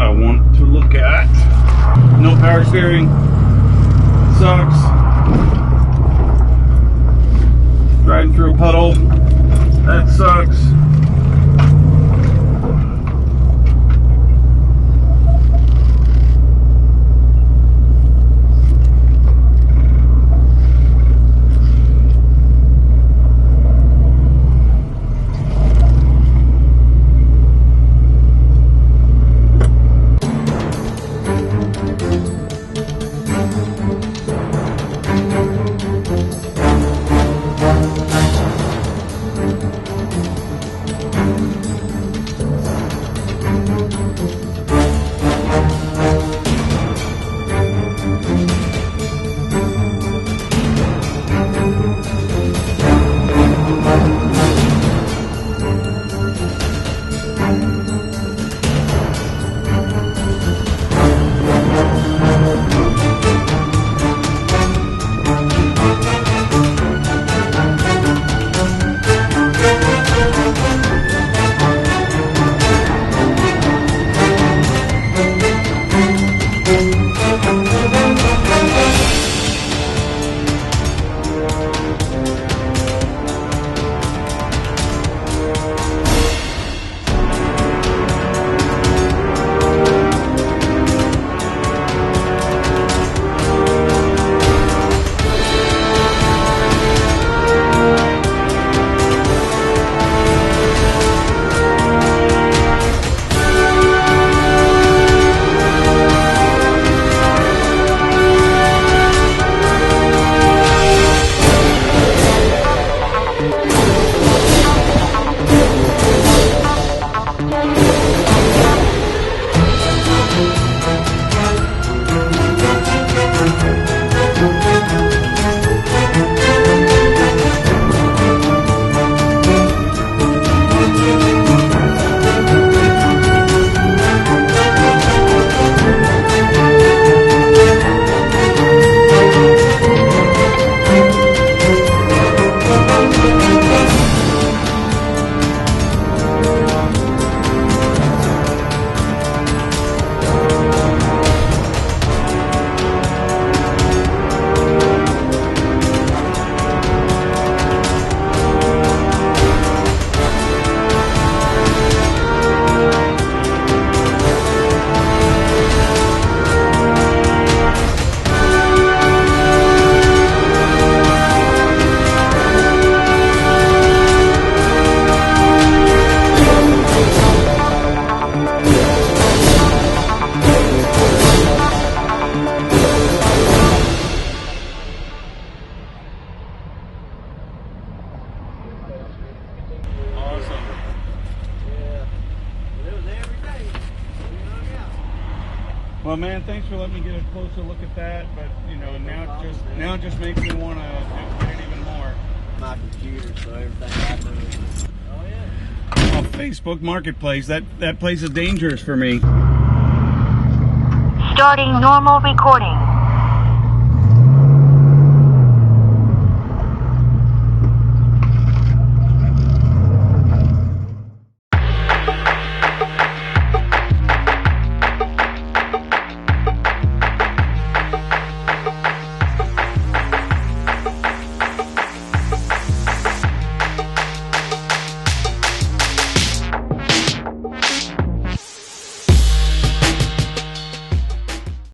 I want to look at. No power steering. Sucks. Riding through a puddle. That sucks. Well, man, thanks for letting me get a closer look at that. But you know, now it just makes me want to get it even more. My computer, so everything I do. Oh yeah. Oh, Facebook Marketplace. That place is dangerous for me. Starting normal recording.